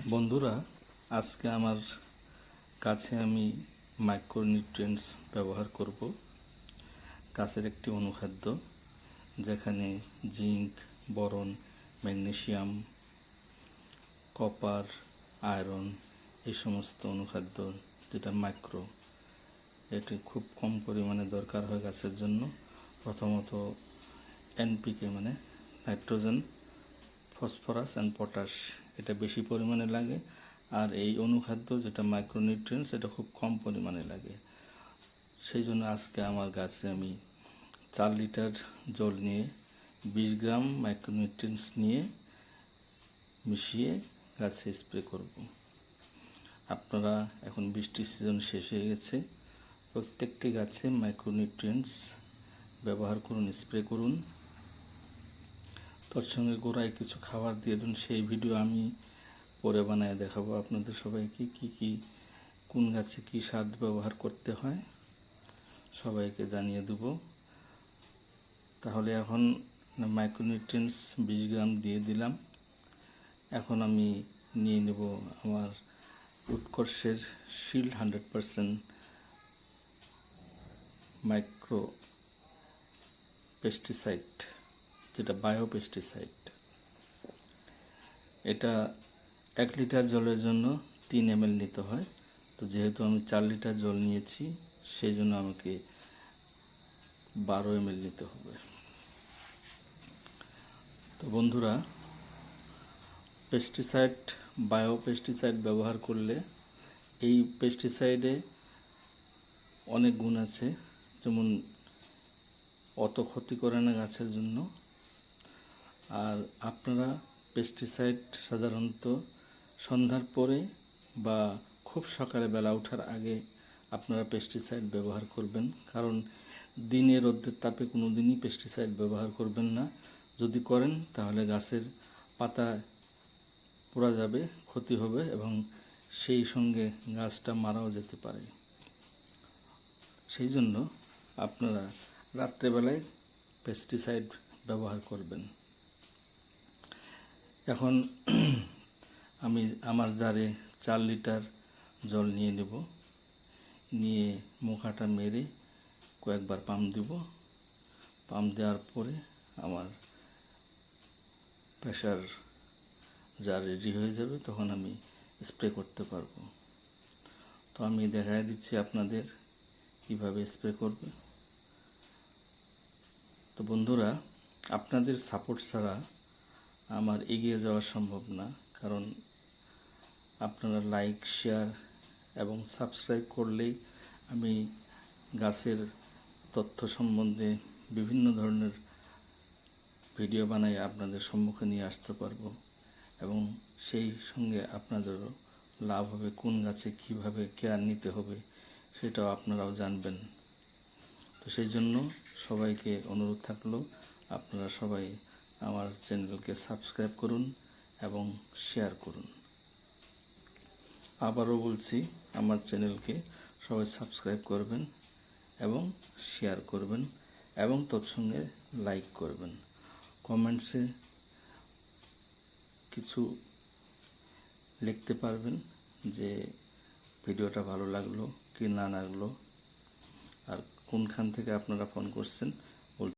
বন্ধুরা, আজকে আমার কাছে আমি মাইক্রোনিউট্রিয়েন্টস ব্যবহার করব। গাছের একটি অনুখাদ্য যেখানে zinc, boron, magnesium, copper, iron এই সমস্ত অনুখাদ্য যেটা এটি খুব কম পরিমাণে দরকার হয় গাছের জন্য। প্রথমত এনপিকে মানে নাইট্রোজেন, ফসফরাস অ্যান্ড পটাশ এটা বেশি পরিমাণে লাগে, আর এই অনুখাদ্য যেটা মাইক্রোনিউট্রিয়েন্টস এটা খুব কম পরিমাণে লাগে। সেই জন্য আজকে আমার গাছে আমি 4 লিটার জল নিয়ে 20 গ্রাম মাইক্রোনিউট্রিয়েন্টস নিয়ে মিশিয়ে গাছে স্প্রে করব। আপনারা এখন বৃষ্টির সিজন শেষ হয়ে গেছে, প্রত্যেকটি গাছে মাইক্রোনিউট্রিয়েন্টস ব্যবহার করুন, স্প্রে করুন। তোর সঙ্গে গোড়ায় কিছু খাবার দিয়ে দিন, সেই ভিডিও আমি পরে বানায় দেখাবো আপনাদের সবাইকে কোন গাছে কী সার ব্যবহার করতে হয় সবাইকে জানিয়ে দেব। তাহলে এখন মাইক্রোনিউট্রিয়েন্টস 20 গ্রাম দিয়ে দিলাম। এখন আমি নিয়ে নেব আমার উৎকর্ষের শিল্ড 100% মাইক্রো পেস্টিসাইড, যেটা বায়ো পেস্টিসাইড। এটা 1 লিটার জলের জন্য 3 ml নিতে হয়। তো যেহেতু আমি 4 লিটার জল নিয়েছি, সেই জন্য আমাকে 12 ml নিতে হবে। তো বন্ধুরা, পেস্টিসাইড, বায়ো পেস্টিসাইড ব্যবহার করলে এই পেস্টিসাইডে অনেক গুণ আছে, যেমন অত ক্ষতি করে না গাছের জন্য। আর আপনারা পেস্টিসাইড সাধারণত সন্ধ্যার পরে বা খুব সকালে বেলা ওঠার আগে আপনারা পেস্টিসাইড ব্যবহার করবেন, কারণ দিনে রোদের তাপে কোনো দিনই পেস্টিসাইড ব্যবহার করবেন না। যদি করেন তাহলে গাছের পাতা পোড়া যাবে, ক্ষতি হবে এবং সেই সঙ্গে গাছটা মারাও যেতে পারে। সেই জন্য আপনারা রাত্রেবেলায় পেস্টিসাইড ব্যবহার করবেন। এখন আমি আমার জারে 4 লিটার জল নিয়ে নেব, নিয়ে মুখাটা মেরে কয়েকবার পাম্প দেব। পাম্প দেওয়ার পরে আমার প্রেশার জার রেডি হয়ে যাবে, তখন আমি স্প্রে করতে পারবো। তো আমি দেখায় দিচ্ছি আপনাদের কিভাবে স্প্রে করবে। তো বন্ধুরা, আপনাদের সাপোর্ট ছাড়া আমার এগিয়ে যাওয়া সম্ভব না, কারণ আপনারা লাইক, শেয়ার এবং সাবস্ক্রাইব করলেই আমি গাছের তথ্য সম্বন্ধে বিভিন্ন ধরনের ভিডিও বানাই আপনাদের সম্মুখে নিয়ে আসতে পারবো, এবং সেই সঙ্গে আপনাদেরও লাভ হবে। কোন গাছে কিভাবে কেয়ার নিতে হবে সেটাও আপনারাও জানবেন। তো সেই জন্য সবাইকে অনুরোধ থাকলো, আপনারা সবাই আমার চ্যানেলকে সাবস্ক্রাইব করুন এবং শেয়ার করুন। আবারও বলছি, আমার চ্যানেলকে সবাই সাবস্ক্রাইব করবেন এবং শেয়ার করবেন এবং তৎসঙ্গে লাইক করবেন। কমেন্টসে কিছু লিখতে পারবেন যে ভিডিওটা ভালো লাগলো কি না লাগলো, আর কোনখান থেকে আপনারা ফোন করছেন